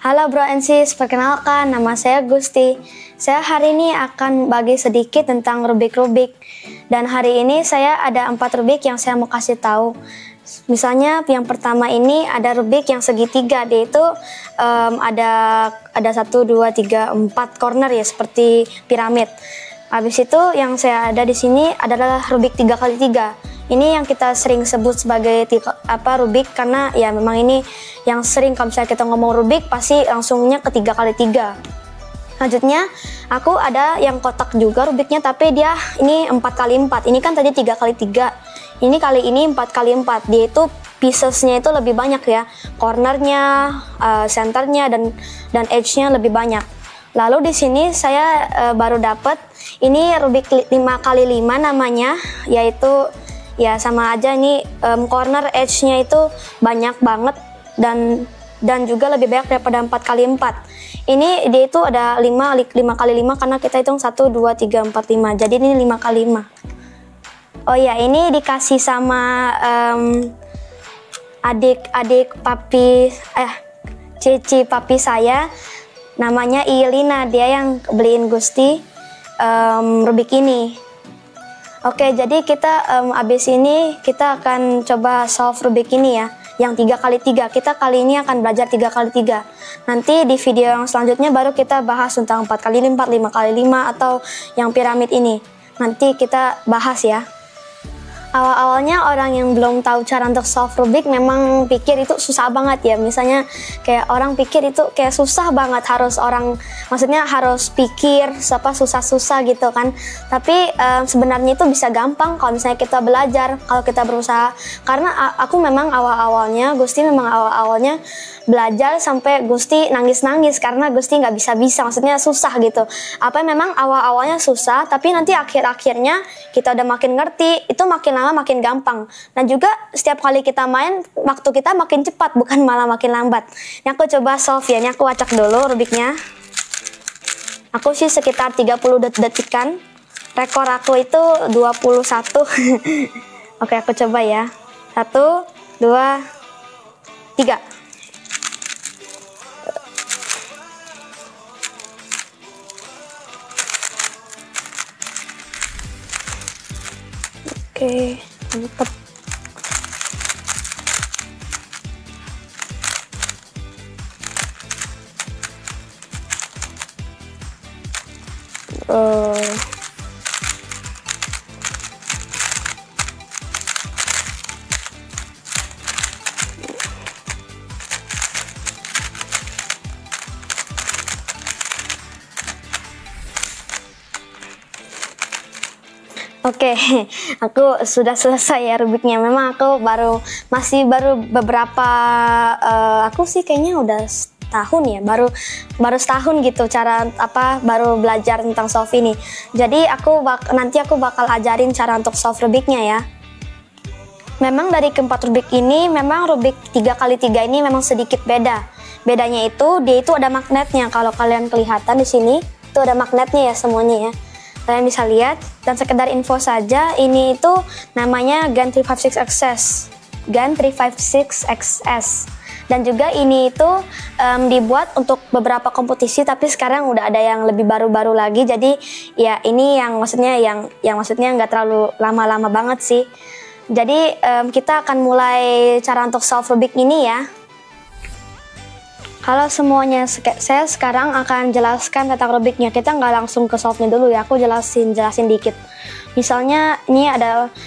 Halo Bro and Sis, perkenalkan nama saya Gusti. Saya hari ini akan bagi sedikit tentang Rubik. Dan hari ini saya ada 4 Rubik yang saya mau kasih tahu. Misalnya yang pertama ini ada Rubik yang segitiga, dia itu ada 1, 2, 3, 4 corner ya, seperti piramid. Habis itu yang saya ada di sini adalah Rubik 3x3. Ini yang kita sering sebut sebagai Rubik karena ya memang ini yang sering kalau misalnya kita ngomong Rubik pasti langsungnya ke 3x3. Lanjutnya aku ada yang kotak juga Rubiknya, tapi dia ini 4x4. Ini kan tadi 3x3. Ini kali ini 4x4. Dia itu piecesnya itu lebih banyak ya. Cornernya, centernya dan edge-nya lebih banyak. Lalu di sini saya baru dapat ini Rubik 5x5 namanya, yaitu ya sama aja ini corner edge-nya itu banyak banget dan juga lebih banyak daripada 4x4. Ini dia itu ada 5x5 karena kita hitung 1, 2, 3, 4, 5. Jadi ini 5x5. Oh ya, ini dikasih sama adik papi cici papi saya, namanya Ilina. Dia yang beliin Gusti Rubik ini. Oke, jadi kita abis ini kita akan coba solve Rubik ini ya, yang 3x3. Kita kali ini akan belajar 3x3. Nanti di video yang selanjutnya baru kita bahas tentang 4x4, 5x5 atau yang piramid ini. Nanti kita bahas ya. Awal-awalnya orang yang belum tahu cara untuk solve Rubik memang pikir itu susah banget ya. Misalnya kayak orang pikir itu kayak susah banget, maksudnya harus pikir susah-susah gitu kan. Tapi sebenarnya itu bisa gampang kalau misalnya kita belajar, kalau kita berusaha. Karena aku memang Gusti memang awal-awalnya belajar sampai Gusti nangis-nangis karena Gusti nggak bisa-bisa, maksudnya susah gitu. Memang awal-awalnya susah, tapi nanti akhir-akhirnya kita udah makin ngerti, itu makin lama makin gampang. Dan juga setiap kali kita main, waktu kita makin cepat, bukan malah makin lambat. Ini aku coba solve ya, ini aku acak dulu Rubiknya. Aku sih sekitar 30 detikan. Rekor aku itu 21. Oke, aku coba ya. 1, 2, 3. Oke, mantap. Oke, aku sudah selesai ya Rubiknya. Memang aku masih baru beberapa, aku sih kayaknya udah setahun ya, baru setahun gitu baru belajar tentang solve ini. Jadi nanti aku bakal ajarin cara untuk solve Rubiknya ya. Memang dari keempat Rubik ini, memang Rubik 3x3 ini memang sedikit beda. Bedanya itu dia itu ada magnetnya. Kalau kalian kelihatan di sini, itu ada magnetnya ya semuanya ya. Kalian bisa lihat. Dan sekedar info saja, ini itu namanya GAN 356XS. GAN 356XS. Dan juga ini itu dibuat untuk beberapa kompetisi, tapi sekarang udah ada yang lebih baru-baru lagi. Jadi ya ini yang maksudnya nggak terlalu lama-lama banget sih. Jadi kita akan mulai cara untuk solve Rubik ini ya. Halo semuanya, saya sekarang akan jelaskan tentang Rubiknya. Kita nggak langsung ke solve-nya dulu ya, aku jelasin dikit. Misalnya ini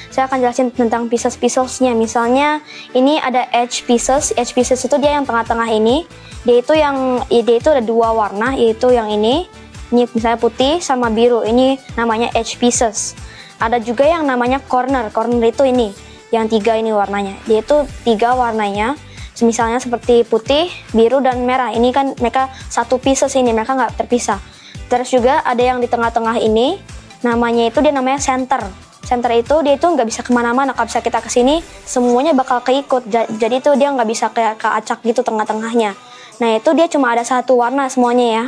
saya akan jelasin tentang pieces-piecesnya. Misalnya ini ada edge pieces itu dia yang tengah-tengah ini. Dia itu ada 2 warna, yaitu yang ini misalnya putih sama biru. Ini namanya edge pieces. Ada juga yang namanya corner itu ini, yang 3 ini warnanya. Dia itu 3 warnanya. Misalnya seperti putih, biru, dan merah. Ini kan mereka satu pieces ini, mereka nggak terpisah. Terus juga ada yang di tengah-tengah ini, dia namanya center. Center itu dia itu nggak bisa kemana-mana. Kalau bisa kita kesini, semuanya bakal keikut. Jadi itu dia nggak bisa kayak keacak gitu tengah-tengahnya. Nah itu dia cuma ada 1 warna semuanya ya.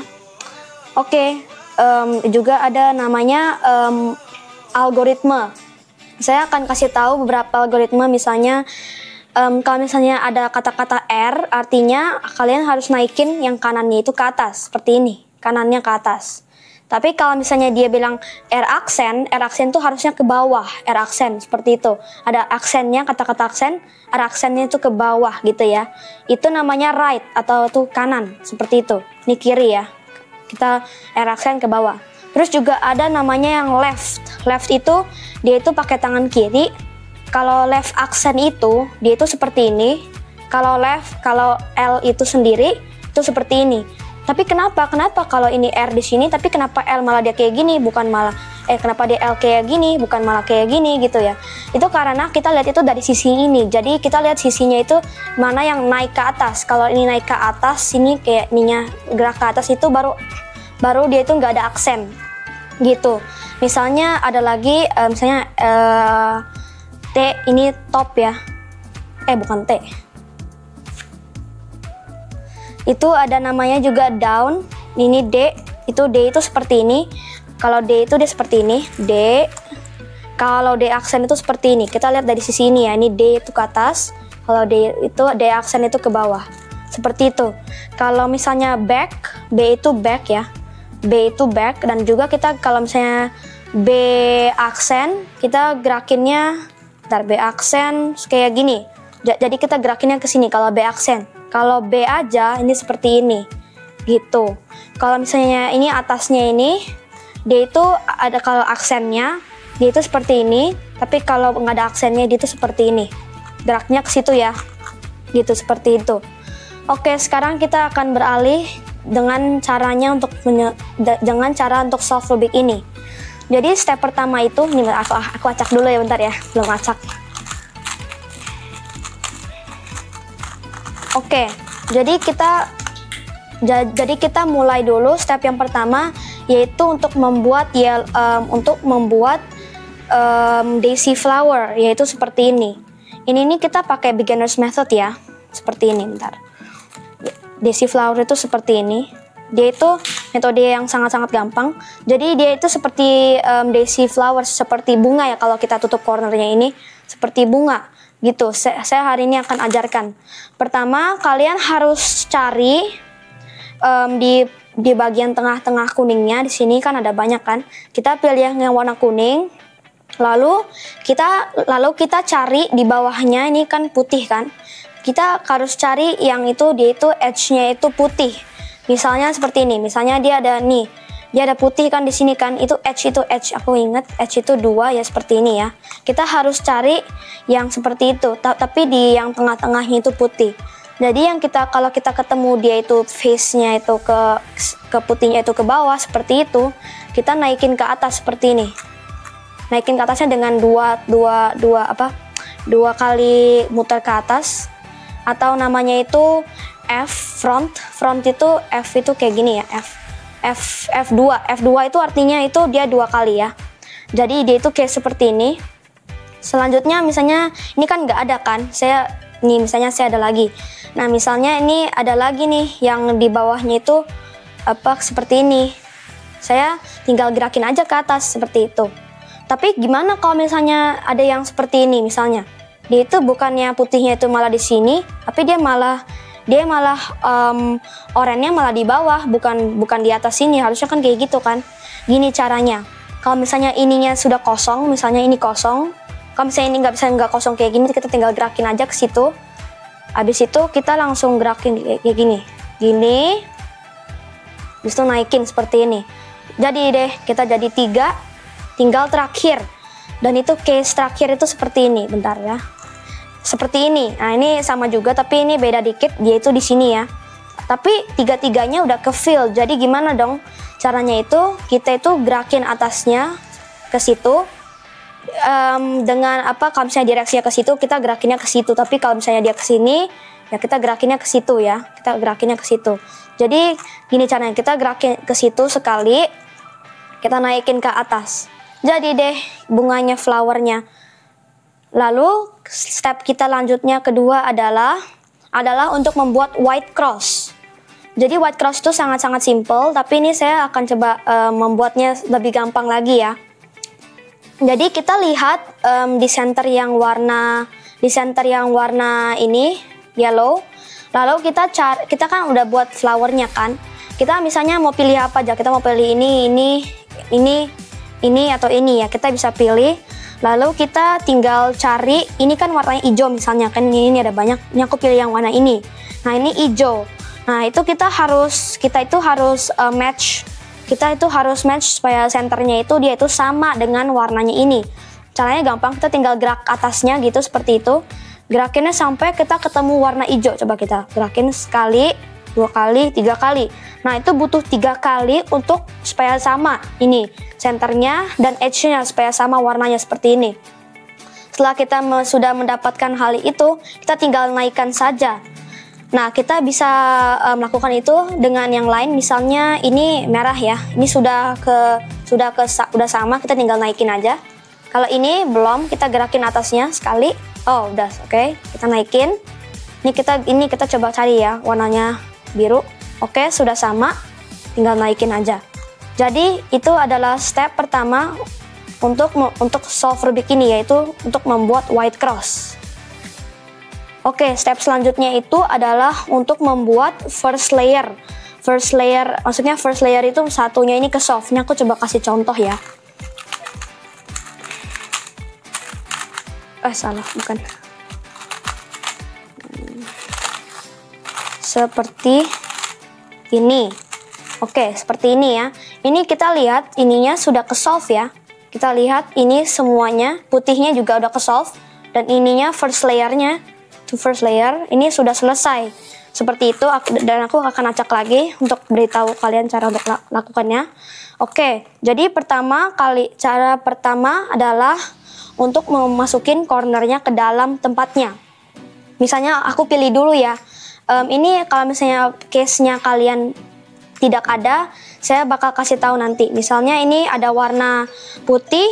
Oke, juga ada namanya algoritma. Saya akan kasih tahu beberapa algoritma, misalnya Kalau misalnya ada kata-kata R, artinya kalian harus naikin yang kanannya itu ke atas, seperti ini, kanannya ke atas. Tapi kalau misalnya dia bilang R aksen tuh harusnya ke bawah, R aksen, seperti itu. Ada aksennya, kata-kata aksen, R aksennya itu ke bawah gitu ya. Itu namanya right, atau tuh kanan, seperti itu. Ini kiri ya, kita R aksen ke bawah. Terus juga ada namanya yang left. Left itu, dia itu pakai tangan kiri. Kalau left aksen itu, dia itu seperti ini. Kalau L itu sendiri, itu seperti ini. Tapi kenapa kalau ini R di sini, tapi kenapa L malah dia kayak gini, bukan malah kenapa dia L kayak gini, bukan malah kayak gini gitu ya. Itu karena kita lihat itu dari sisi ini. Jadi kita lihat sisinya itu mana yang naik ke atas. Kalau ini naik ke atas, ini kayak ininya gerak ke atas itu baru dia itu nggak ada aksen gitu. Misalnya ada lagi misalnya T ini top ya. Bukan T. Itu ada namanya juga down. Ini D, itu seperti ini. Kalau D itu dia seperti ini, D. Kalau D aksen itu seperti ini. Kita lihat dari sisi ini ya. Ini D itu ke atas. Kalau D aksen itu ke bawah. Seperti itu. Kalau misalnya back, B itu back ya. B itu back, dan juga kita kalau misalnya B aksen, kita gerakinnya B aksen kayak gini. Jadi kita gerakinnya ke sini kalau B aksen. Kalau B aja ini seperti ini gitu. Kalau misalnya ini atasnya ini, dia itu ada, kalau aksennya dia itu seperti ini, tapi kalau nggak ada aksennya dia itu seperti ini. Geraknya ke situ ya, gitu, seperti itu. Oke, sekarang kita akan beralih dengan cara untuk solve Rubik ini. Jadi step pertama itu, ini aku acak dulu ya, bentar ya, belum acak. Oke, jadi kita mulai dulu step yang pertama, yaitu untuk membuat daisy flower, yaitu seperti ini. Ini kita pakai beginners method ya, seperti ini, bentar. Daisy flower itu seperti ini. Dia itu metode yang sangat-sangat gampang. Jadi dia itu seperti daisy flower, seperti bunga ya, kalau kita tutup cornernya ini seperti bunga. Gitu, saya hari ini akan ajarkan. Pertama, kalian harus cari di bagian tengah-tengah kuningnya. Di sini kan ada banyak kan. Kita pilih yang warna kuning. Lalu kita cari di bawahnya, ini kan putih kan. Kita harus cari yang itu, dia itu edge-nya itu putih. Misalnya seperti ini. Misalnya dia ada putih kan di sini kan, itu edge, aku ingat edge itu 2 ya, seperti ini ya. Kita harus cari yang seperti itu, tapi di yang tengah-tengahnya itu putih. Jadi kalau kita ketemu dia itu face-nya itu ke putihnya itu ke bawah seperti itu, kita naikin ke atas seperti ini. Naikin ke atasnya dengan dua kali muter ke atas, atau namanya itu F front itu F itu kayak gini ya, F2 itu artinya itu dia 2 kali ya. Jadi dia itu kayak seperti ini. Selanjutnya misalnya ini kan nggak ada kan, misalnya saya ada lagi. Nah misalnya ini ada lagi nih yang di bawahnya itu seperti ini. Saya tinggal gerakin aja ke atas seperti itu. Tapi gimana kalau misalnya ada yang seperti ini, misalnya dia itu bukannya putihnya itu malah di sini, tapi dia malah oranye malah di bawah, bukan di atas sini. Harusnya kan kayak gitu kan. Gini caranya. Kalau misalnya ininya sudah kosong, misalnya ini kosong. Kalau misalnya ini nggak kosong kayak gini, kita tinggal gerakin aja ke situ. Habis itu kita langsung gerakin kayak gini. Habis itu naikin seperti ini. Jadi deh, kita jadi 3. Tinggal terakhir. Dan itu case terakhir itu seperti ini. Bentar ya. Seperti ini. Nah, ini sama juga, tapi ini beda dikit. Dia itu di sini ya. Tapi tiga-tiganya udah ke fill. Jadi gimana dong caranya itu? Kita itu gerakin atasnya ke situ. Dengan kalau misalnya direksinya ke situ, kita gerakinnya ke situ. Tapi kalau misalnya dia ke sini, ya kita gerakinnya ke situ ya. Kita gerakinnya ke situ. Jadi gini caranya, kita gerakin ke situ sekali, kita naikin ke atas. Jadi deh bunganya, flowernya. Lalu step kita lanjutnya kedua adalah untuk membuat white cross. Jadi white cross itu sangat-sangat simple, tapi ini saya akan coba membuatnya lebih gampang lagi ya. Jadi kita lihat di center yang warna di center yang warna ini yellow. Lalu kita kan udah buat flowernya kan. Kita misalnya mau pilih apa aja. Kita mau pilih ini atau ini ya. Kita bisa pilih. Lalu kita tinggal cari. Ini kan warnanya hijau misalnya kan. Ini ada banyak. Ini aku pilih yang warna ini. Nah ini hijau. Nah itu kita itu harus match. Kita itu harus match supaya senternya itu dia itu sama dengan warnanya ini. Caranya gampang. Kita tinggal gerak atasnya gitu seperti itu. Gerakinnya sampai kita ketemu warna hijau. Coba kita gerakin sekali, 2 kali, 3 kali. Nah itu butuh 3 kali untuk supaya sama ini senternya dan edge-nya supaya sama warnanya seperti ini. Setelah kita sudah mendapatkan hal itu, kita tinggal naikkan saja. Nah kita bisa melakukan itu dengan yang lain. Misalnya ini merah ya, ini sudah sama, kita tinggal naikin aja. Kalau ini belum, kita gerakin atasnya sekali. Oh udah, oke. Kita naikin. Ini kita coba cari ya warnanya biru. Oke, sudah sama, tinggal naikin aja. Jadi itu adalah step pertama untuk solve Rubik ini, yaitu untuk membuat white cross. Oke, step selanjutnya itu adalah untuk membuat first layer. Maksudnya first layer itu satunya ini ke solve. Ini aku coba kasih contoh ya. Salah, bukan. Seperti ini. Oke, seperti ini ya. Ini kita lihat ininya sudah ke solve ya. Kita lihat ini semuanya, putihnya juga udah ke solve. Dan ininya first layernya, first layer, ini sudah selesai. Seperti itu, dan aku akan acak lagi untuk beritahu kalian cara untuk lakukannya. Oke, jadi cara pertama adalah untuk memasukin cornernya ke dalam tempatnya. Misalnya aku pilih dulu ya. Ini kalau misalnya case-nya kalian tidak ada, saya bakal kasih tahu nanti. Misalnya ini ada warna putih,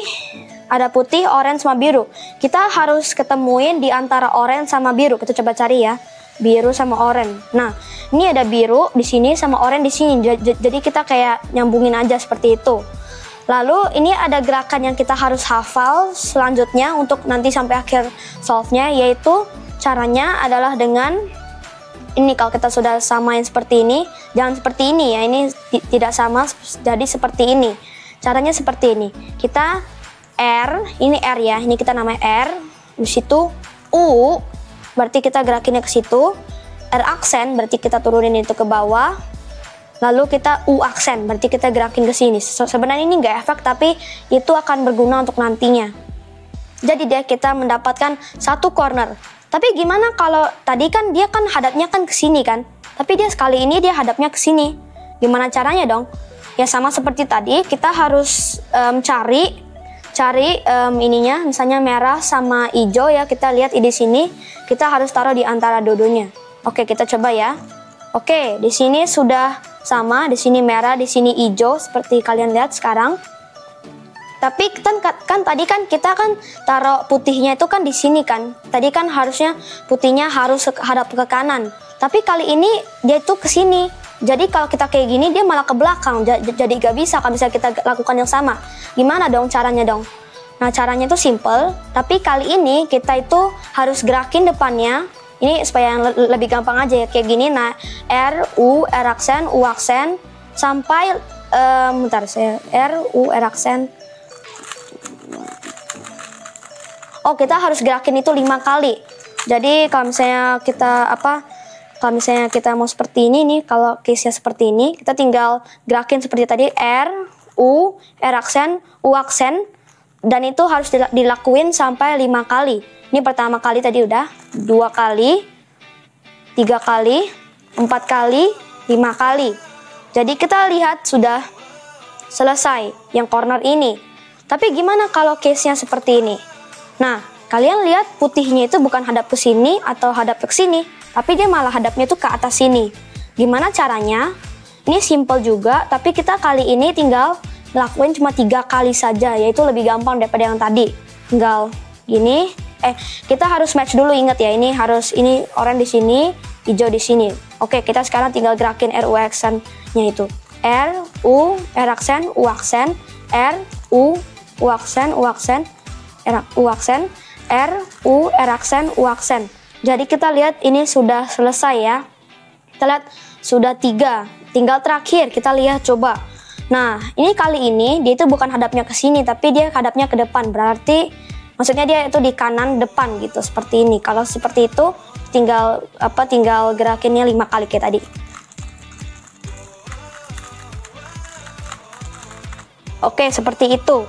orange sama biru. Kita harus ketemuin di antara orange sama biru. Kita coba cari ya, biru sama orange. Nah, ini ada biru di sini sama orange di sini. Jadi kita kayak nyambungin aja seperti itu. Lalu ini ada gerakan yang kita harus hafal selanjutnya untuk nanti sampai akhir solve-nya, yaitu caranya adalah dengan ini. Kalau kita sudah samain seperti ini, jangan seperti ini ya, ini tidak sama, jadi seperti ini. Caranya seperti ini. Kita R, ini R ya, ini kita namanya R. Di situ U, berarti kita gerakinnya ke situ. R aksen, berarti kita turunin itu ke bawah. Lalu kita U aksen, berarti kita gerakin ke sini. Sebenarnya ini nggak efek, tapi itu akan berguna untuk nantinya. Jadi kita mendapatkan satu corner. Tapi gimana kalau tadi kan dia kan hadapnya kan ke sini kan, tapi dia sekali ini dia hadapnya ke sini. Gimana caranya dong? Ya sama seperti tadi, kita harus cari ininya, misalnya merah sama hijau ya. Kita lihat di sini, kita harus taruh di antara dua-duanya. Oke, kita coba ya. Oke, di sini sudah sama, di sini merah, di sini hijau seperti kalian lihat sekarang. Tapi kan tadi kan kita kan taruh putihnya itu kan di sini kan. Tadi kan harusnya putihnya harus hadap ke kanan. Tapi kali ini dia itu ke sini. Jadi kalau kita kayak gini dia malah ke belakang. Jadi gak bisa kalau bisa kita lakukan yang sama. Gimana dong caranya dong? Nah caranya itu simple. Tapi kali ini kita itu harus gerakin depannya. Ini supaya yang lebih gampang aja ya kayak gini. Nah R, U, R aksen, U aksen. Sampai bentar saya R, U, R aksen. Oh, kita harus gerakin itu 5 kali. Jadi kalau misalnya kita mau seperti ini nih, kalau case-nya seperti ini, kita tinggal gerakin seperti tadi R, U, R aksen, U aksen, dan itu harus dilakuin sampai 5 kali. Ini pertama kali tadi udah, 2 kali, 3 kali, 4 kali, 5 kali. Jadi kita lihat sudah selesai yang corner ini. Tapi gimana kalau case-nya seperti ini? Nah, kalian lihat putihnya itu bukan hadap ke sini atau hadap ke sini, tapi dia malah hadapnya itu ke atas sini. Gimana caranya? Ini simple juga, tapi kita kali ini tinggal lakuin cuma 3 kali saja, yaitu lebih gampang daripada yang tadi. Tinggal gini. Kita harus match dulu, ingat ya, ini oranye di sini, hijau di sini. Oke, kita sekarang tinggal gerakin R, U aksennya itu. R, U, R aksen, U aksen, R, U, U aksen, U aksen, R, U aksen. R, U, R aksen, U aksen. Jadi kita lihat ini sudah selesai ya. Kita lihat sudah 3. Tinggal terakhir kita lihat coba. Nah, ini kali ini dia itu bukan hadapnya ke sini, tapi dia hadapnya ke depan. Berarti maksudnya dia itu di kanan depan gitu, seperti ini. Kalau seperti itu tinggal gerakinnya 5 kali kayak tadi. Oke, seperti itu.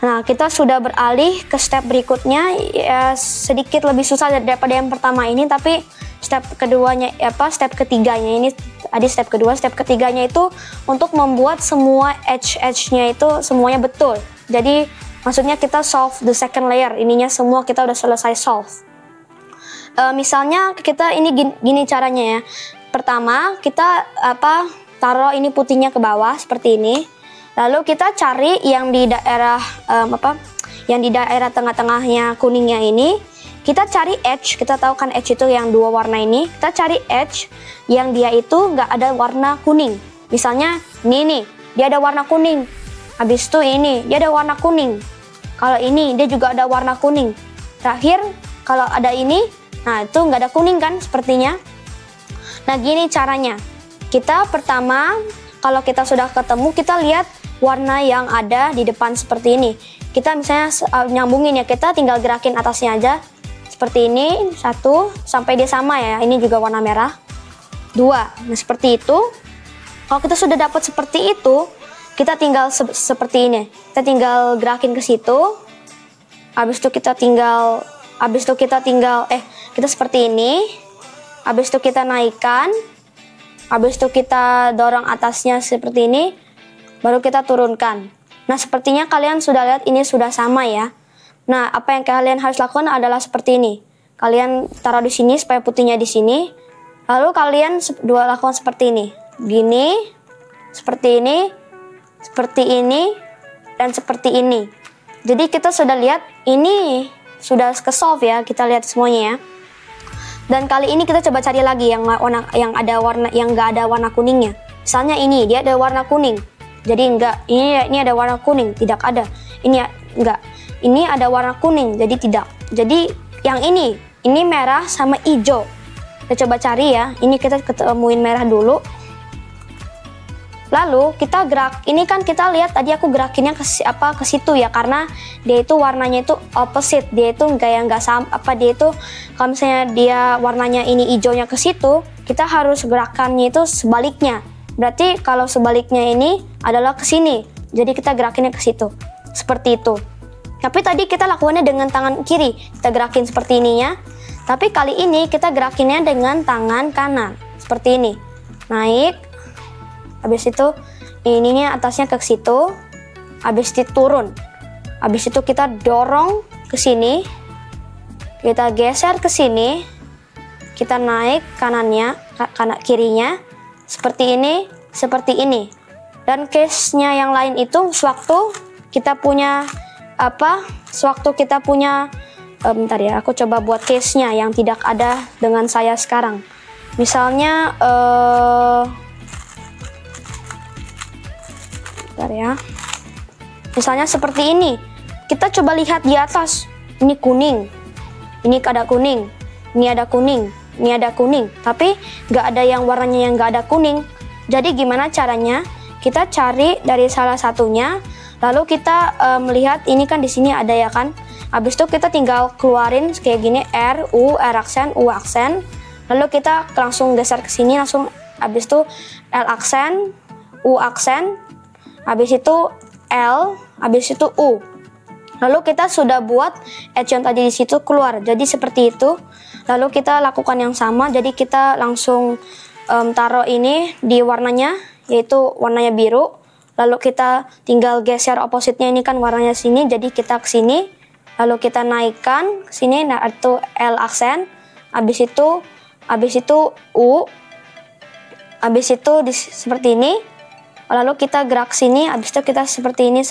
Nah, kita sudah beralih ke step berikutnya, ya sedikit lebih susah daripada yang pertama ini, tapi step keduanya step ketiganya ini tadi step kedua, step ketiganya itu untuk membuat semua edge-nya itu semuanya betul. Jadi maksudnya kita solve the second layer, ininya semua kita udah selesai solve. Misalnya kita ini gini caranya ya. Pertama kita taruh ini putihnya ke bawah seperti ini. Lalu kita cari yang di daerah yang di daerah tengah-tengahnya kuningnya ini. Kita cari edge, kita tahu kan edge itu yang 2 warna ini. Kita cari edge yang dia itu nggak ada warna kuning. Misalnya ini nih, dia ada warna kuning. Habis itu ini, dia ada warna kuning. Kalau ini, dia juga ada warna kuning. Terakhir, kalau ada ini, nah itu nggak ada kuning kan sepertinya. Nah gini caranya. Kita pertama, kalau kita sudah ketemu, kita lihat warna yang ada di depan seperti ini. Kita misalnya nyambungin ya, kita tinggal gerakin atasnya aja. Seperti ini, 1, sampai dia sama ya. Ini juga warna merah. 2, nah seperti itu. Kalau kita sudah dapat seperti itu, kita tinggal seperti ini. Kita tinggal gerakin ke situ. Habis itu kita tinggal, kita seperti ini. Habis itu kita naikkan. Habis itu kita dorong atasnya seperti ini. Baru kita turunkan. Nah, sepertinya kalian sudah lihat ini sudah sama ya. Nah, apa yang kalian harus lakukan adalah seperti ini. Kalian taruh di sini supaya putihnya di sini. Lalu kalian lakukan seperti ini. Gini, seperti ini, dan seperti ini. Jadi kita sudah lihat ini sudah ke-solve ya. Kita lihat semuanya ya. Dan kali ini kita coba cari lagi yang nggak ada warna kuningnya. Misalnya ini dia ada warna kuning. Jadi enggak, ini ada warna kuning, tidak ada. Ini enggak. Ini ada warna kuning, jadi tidak. Jadi yang ini merah sama hijau. Kita coba cari ya. Ini kita ketemuin merah dulu. Lalu kita ini kan kita lihat tadi aku gerakinnya ke situ ya, karena dia itu warnanya itu opposite, dia itu nggak sama, dia itu kalau misalnya dia warnanya ini hijaunya ke situ, kita harus gerakannya itu sebaliknya. Berarti kalau sebaliknya ini adalah ke sini, jadi kita gerakinnya ke situ, seperti itu. Tapi tadi kita lakukannya dengan tangan kiri, kita gerakin seperti ininya. Tapi kali ini kita gerakinnya dengan tangan kanan, seperti ini, naik. Habis itu ininya atasnya ke situ, habis itu turun. Habis itu kita dorong ke sini, kita geser ke sini, kita naik kanannya, kirinya, seperti ini, seperti ini. Dan case-nya yang lain itu sewaktu kita punya bentar ya, aku coba buat case-nya yang tidak ada dengan saya sekarang. Misalnya bentar ya. Misalnya seperti ini. Kita coba lihat di atas. Ini kuning. Ini ada kuning. Ini ada kuning. Ini ada kuning. Tapi nggak ada yang warnanya yang nggak ada kuning. Jadi gimana caranya? Kita cari dari salah satunya. Lalu kita melihat ini kan di sini ada ya kan. Habis itu kita tinggal keluarin kayak gini, R, U, R aksen, U aksen. Lalu kita langsung geser ke sini, langsung habis itu L aksen, U aksen. Habis itu L, habis itu U. Lalu kita sudah buat edge yang tadi di situ keluar. Jadi seperti itu. Lalu kita lakukan yang sama. Jadi kita langsung taruh ini di warnanya, yaitu warnanya biru. Lalu kita tinggal geser opposite-nya, ini kan warnanya sini. Jadi kita ke sini. Lalu kita naikkan ke sini. Nah, itu L aksen. Habis itu U. Habis itu seperti ini. Lalu kita gerak sini, habis itu kita seperti ini,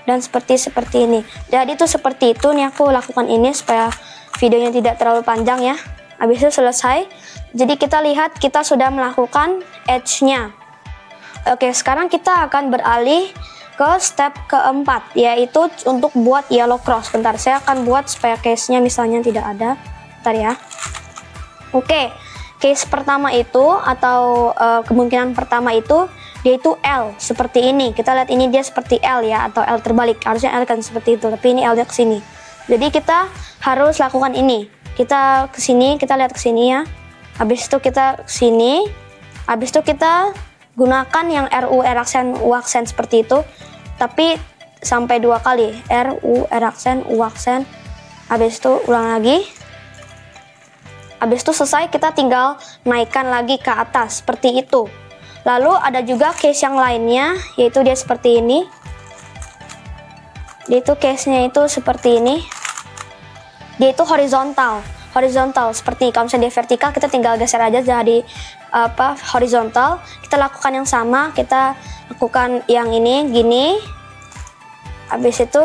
dan seperti ini. Jadi itu seperti itu nih, aku lakukan ini supaya videonya tidak terlalu panjang ya. Habis itu selesai. Jadi kita lihat kita sudah melakukan edge-nya. Oke, sekarang kita akan beralih ke step keempat, yaitu untuk buat yellow cross. Bentar, saya akan buat supaya case-nya misalnya tidak ada. Bentar ya. Oke, case pertama itu atau kemungkinan pertama itu dia itu L seperti ini. Kita lihat ini dia seperti L ya, atau L terbalik. Harusnya L kan seperti itu, tapi ini L-nya ke sini. Jadi kita harus lakukan ini. Kita ke sini, kita lihat ke sini ya. Habis itu kita ke sini. Habis itu kita gunakan yang RU aksen U aksen seperti itu. Tapi sampai 2 kali. RU aksen U aksen. Habis itu ulang lagi. Habis itu selesai, kita tinggal naikkan lagi ke atas seperti itu. Lalu ada juga case yang lainnya, yaitu dia seperti ini. Dia itu case-nya itu seperti ini. Dia itu horizontal seperti kalau misalnya dia vertikal kita tinggal geser aja jadi horizontal. Kita lakukan yang sama, kita lakukan yang ini gini. Habis itu,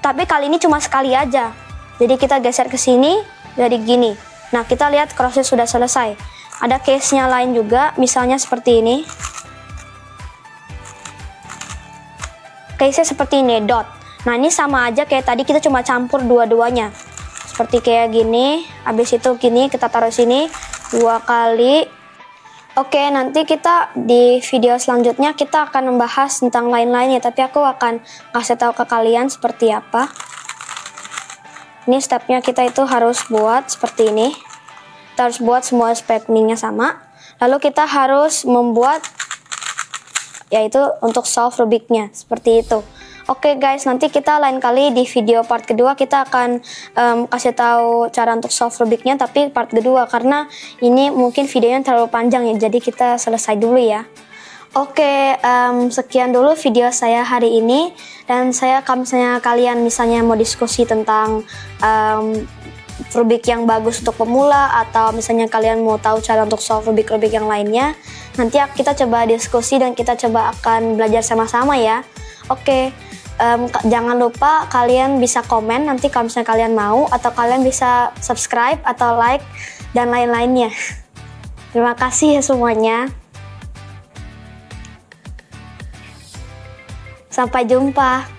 tapi kali ini cuma sekali aja. Jadi kita geser ke sini jadi gini. Nah, kita lihat crossnya sudah selesai. Ada case-nya lain juga, misalnya seperti ini. Case-nya seperti ini, dot. Nah, ini sama aja kayak tadi, kita cuma campur dua-duanya. Seperti kayak gini, habis itu gini, kita taruh sini 2 kali. Oke, nanti kita di video selanjutnya kita akan membahas tentang lain-lainnya, tapi aku akan kasih tahu ke kalian seperti apa. Ini stepnya kita itu harus buat seperti ini. Kita harus buat semua spacingnya sama. Lalu kita harus membuat, yaitu untuk solve Rubiknya, seperti itu. Oke guys, nanti kita lain kali di video part kedua kita akan kasih tahu cara untuk solve Rubiknya, tapi part kedua karena ini mungkin videonya terlalu panjang ya, jadi kita selesai dulu ya. Oke, sekian dulu video saya hari ini, dan saya kalau misalnya kalian misalnya mau diskusi tentang Rubik yang bagus untuk pemula, atau misalnya kalian mau tahu cara untuk solve Rubik yang lainnya, nanti kita coba diskusi dan kita coba akan belajar sama-sama ya. Oke. Jangan lupa kalian bisa komen nanti kalau misalnya kalian mau, atau kalian bisa subscribe atau like dan lain-lainnya. Terima kasih ya semuanya. Sampai jumpa.